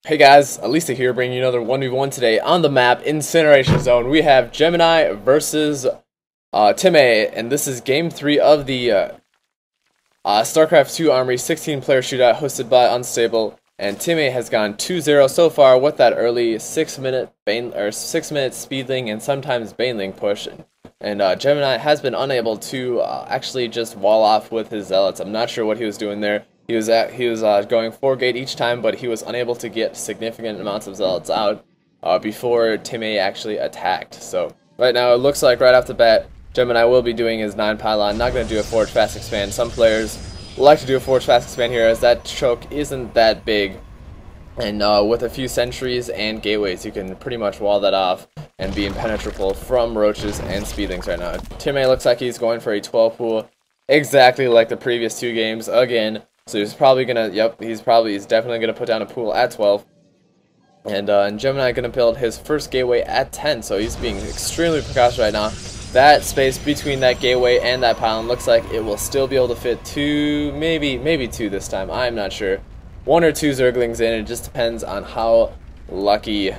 Hey guys, Elisa here bringing you another 1v1 today on the map Incineration Zone. We have Gemini versus Timmay, and this is game 3 of the StarCraft 2 Armory 16-player shootout hosted by Unstable. And Timmay has gone 2-0 so far with that early 6-minute speedling and sometimes baneling push. And Gemini has been unable to actually just wall off with his zealots. I'm not sure what he was doing there. He was going 4-gate each time, but he was unable to get significant amounts of zealots out before Timmay actually attacked. So right now it looks like right off the bat, Gemini will be doing his 9 pylon. Not going to do a forge fast expand. Some players like to do a forge fast expand here, as that choke isn't that big, and with a few sentries and gateways, you can pretty much wall that off and be impenetrable from roaches and speedlings right now. Timmay looks like he's going for a 12 pool, exactly like the previous 2 games again. So he's probably gonna, he's definitely gonna put down a pool at 12, and Gemini gonna build his first gateway at 10. So he's being extremely precautious right now. That space between that gateway and that pylon looks like it will still be able to fit 2, maybe 2 this time. I'm not sure. 1 or 2 Zerglings in. It just depends on how lucky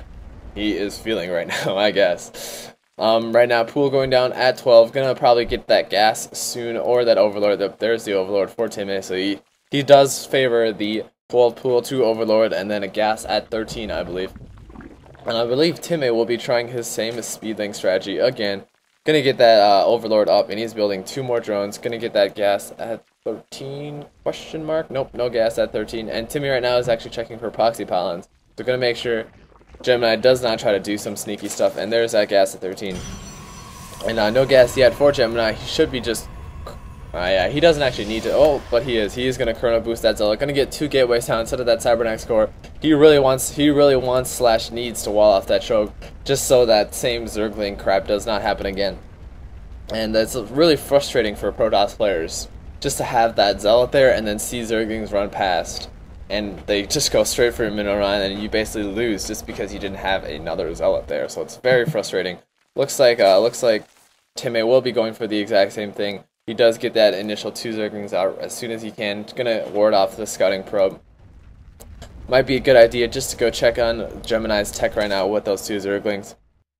he is feeling right now, I guess. Right now, pool going down at 12. Gonna probably get that gas soon, or that overlord. There's the overlord for Timmay. So he does favor the 12 pool to overlord, and then a gas at 13, I believe. And I believe Timmay will be trying his same speedling strategy again. Gonna get that overlord up, and he's building 2 more drones. Gonna get that gas at 13, question mark? Nope, no gas at 13. And Timmay right now is actually checking for proxy pylons. So gonna make sure Gemini does not try to do some sneaky stuff. And there's that gas at 13. And no gas yet for Gemini. He should be just... yeah, he doesn't actually need to. Oh, but he is. He is going to chrono boost that zealot. Going to get 2 gateways down instead of that Cybernex core. He really wants slash needs to wall off that choke, just so that same Zergling crap does not happen again. And that's really frustrating for Protoss players, just to have that zealot there and then see Zerglings run past, and they just go straight for your mineral run, and you basically lose just because you didn't have another zealot there. So it's very frustrating. Looks like Timmay will be going for the exact same thing. He does get that initial 2 Zerglings out as soon as he can. Gonna ward off the scouting probe. Might be a good idea just to go check on Gemini's tech right now with those 2 Zerglings.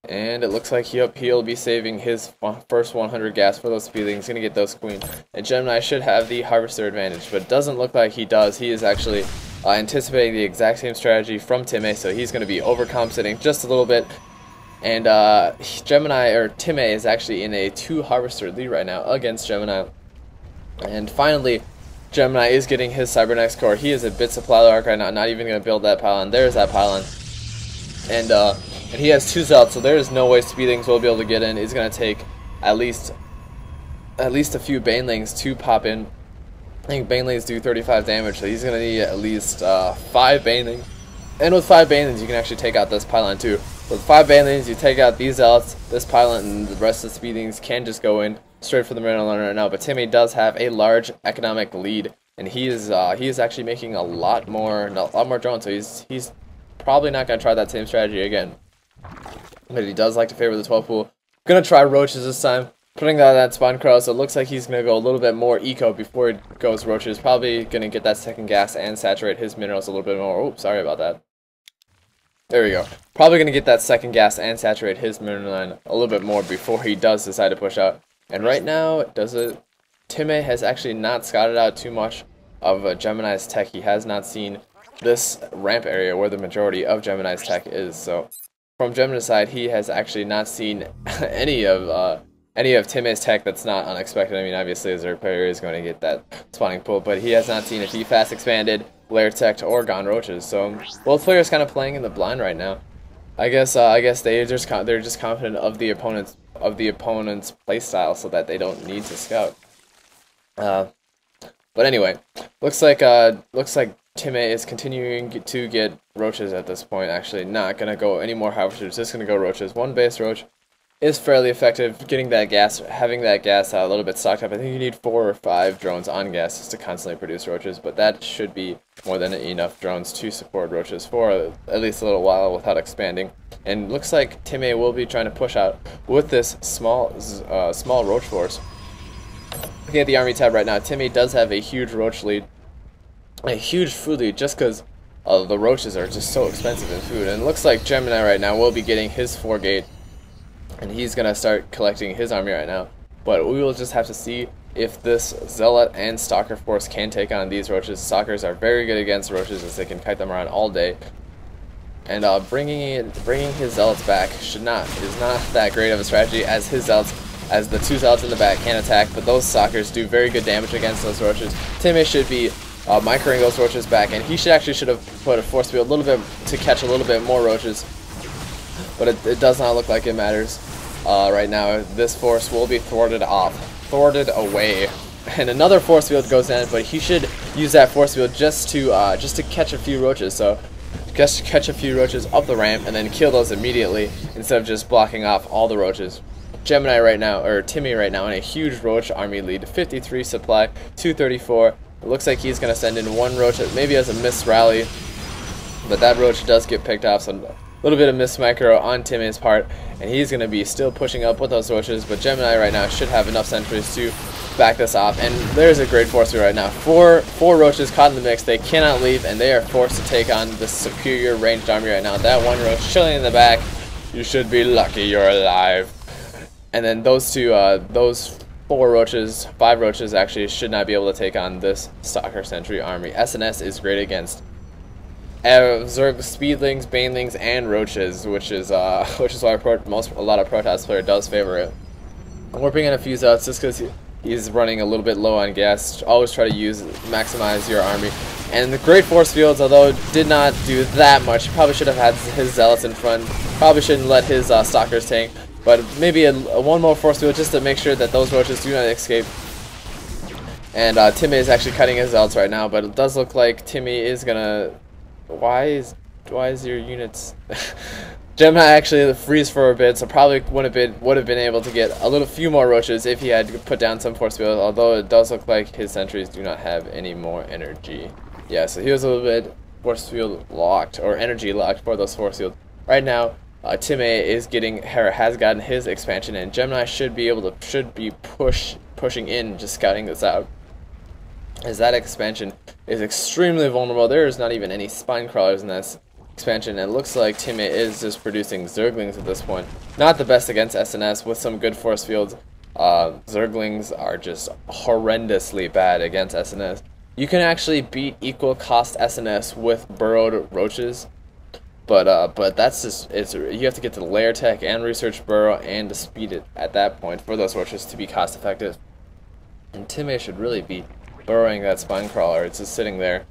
And it looks like he'll be saving his first 100 gas for those speedlings. Gonna get those queens. And Gemini should have the harvester advantage, but it doesn't look like he does. He is actually anticipating the exact same strategy from Timmay, so he's gonna be overcompensating just a little bit. And Timmay is actually in a 2 harvester lead right now against Gemini. And finally, Gemini is getting his Cybernex core. He is a bit supply arc right now, not even going to build that pylon. There's that pylon. And he has 2 zealots, so there is no way speedlings will be able to get in. It's going to take at least a few banelings to pop in. I think banelings do 35 damage, so he's going to need at least 5 banelings. And with 5 banelings, you can actually take out this pylon too. With 5 banelings, you take out these zealots, this pylon, and the rest of the speedlings can just go in straight for the middle right now. But Timmay does have a large economic lead, and he is actually making a lot more drones. So he's probably not gonna try that same strategy again. But he does like to favor the 12 pool. Gonna try roaches this time, putting that spawn crow. So it looks like he's gonna go a little bit more eco before he goes roaches. Probably gonna get that second gas and saturate his minerals a little bit more. Oops, sorry about that. There we go. Probably going to get that second gas and saturate his mineral line a little bit more before he does decide to push out. And right now, Timmay has actually not scouted out too much of Gemini's tech. He has not seen this ramp area where the majority of Gemini's tech is. So from Gemini's side, he has actually not seen any of Timmay's tech that's not unexpected. I mean, obviously, a Zerg player is going to get that spawning pool, but he has not seen if he fast expanded, layer tech, or gone roaches. So both players kind of playing in the blind right now. I guess they're just confident of the opponent's playstyle, so that they don't need to scout. But anyway, looks like Timmay is continuing to get roaches at this point. Actually, not gonna go any more harvesters. Just gonna go roaches. 1 base roach is fairly effective. Getting that gas, having that gas a little bit stocked up. I think you need 4 or 5 drones on gas just to constantly produce roaches, but that should be more than enough drones to support roaches for at least a little while without expanding. And looks like Timmay will be trying to push out with this small roach force. Looking at the army tab right now, Timmay does have a huge roach lead, a huge food lead, just because The roaches are just so expensive in food, and it looks like Gemini right now will be getting his 4-gate, and he's gonna start collecting his army right now. But we will just have to see if this Zealot and Stalker force can take on these roaches. Stalkers are very good against roaches as they can kite them around all day. And bringing his Zealots back is not that great of a strategy, as the 2 Zealots in the back can attack, but those Stalkers do very good damage against those roaches. Timmay should be microing those roaches back, and he should have put a force field a little bit to catch a little bit more roaches, but it does not look like it matters right now. This force will be thwarted away, and another force field goes in, but he should use that force field just to catch a few roaches. So just catch a few roaches up the ramp and then kill those immediately instead of just blocking off all the roaches. Gemini right now, or Timmay right now, in a huge roach army lead, 53 supply, 234. It looks like he's going to send in 1 roach, maybe as a miss rally, but that roach does get picked off, so a little bit of miss micro on Timmay's part, and he's going to be still pushing up with those roaches, but Gemini right now should have enough sentries to back this off, and there's a great force right now. Four roaches caught in the mix, they cannot leave, and they are forced to take on the superior ranged army right now. That 1 roach chilling in the back, you should be lucky you're alive. And then those 4 roaches, 5 roaches actually, should not be able to take on this Stalker Sentry army. SNS is great against Zerg, Speedlings, Banelings, and roaches, which is why a lot of Protoss player does favor it. And we're bringing a few Zealots just because he's running a little bit low on gas. Always try to maximize your army. And the great force fields, although did not do that much, probably should have had his Zealots in front. Probably shouldn't let his Stalkers tank. But maybe one more force field just to make sure that those roaches do not escape. And Timmay is actually cutting his Zealots right now, but it does look like Timmay is gonna. Why is your units? Gemini actually freeze for a bit, so probably would have been able to get a few more roaches if he had put down some force field. Although it does look like his sentries do not have any more energy. Yeah, so he was a little bit force field locked, or energy locked for those force fields. Right now, Timmay has gotten his expansion, and Gemini should be pushing in, just scouting this out, as that expansion is extremely vulnerable. There is not even any spine crawlers in this expansion, and it looks like Timmay is just producing Zerglings at this point. Not the best against SNS with some good force fields. Zerglings are just horrendously bad against SNS. You can actually beat equal cost SNS with burrowed roaches. But that's just, you have to get to the layer tech and research burrow and to speed it at that point for those roaches to be cost effective. And Timmay should really be burrowing that spine crawler. It's just sitting there.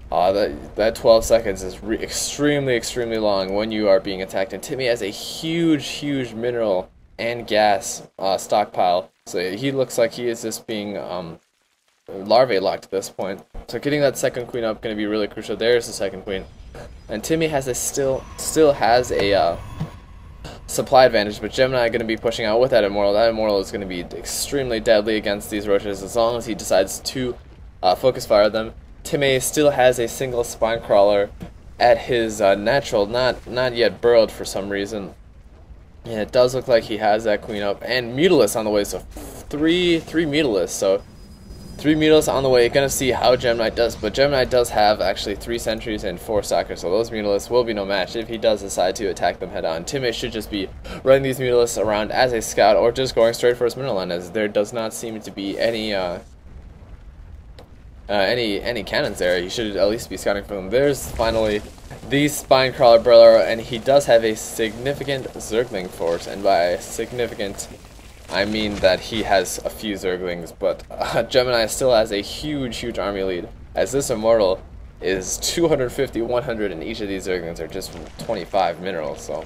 That 12 seconds is extremely long when you are being attacked. And Timmay has a huge mineral and gas stockpile. So he looks like he is just being larvae locked at this point. So getting that second queen up going to be really crucial. There's the second queen. And Timmay has still has a supply advantage, but Gemini going to be pushing out with that Immortal. That Immortal is going to be extremely deadly against these roaches as long as he decides to focus fire them. Timmay still has a single spine crawler at his natural, not yet burrowed for some reason. And it does look like he has that queen up, and Mutalisk on the way, so three Mutalisks. So 3 Mutalisks on the way. Gonna see how Gemini does, but Gemini does have actually 3 sentries and 4 Stalkers, so those Mutalisks will be no match if he does decide to attack them head on. Timmay should just be running these Mutalisks around as a scout, or just going straight for his mineral line, as there does not seem to be any cannons there. He should at least be scouting for them. There's finally the spine crawler burrower, and he does have a significant Zergling force, and by significant I mean that he has a few Zerglings, but Gemini still has a huge army lead, as this Immortal is 250, 100, and each of these Zerglings are just 25 minerals, so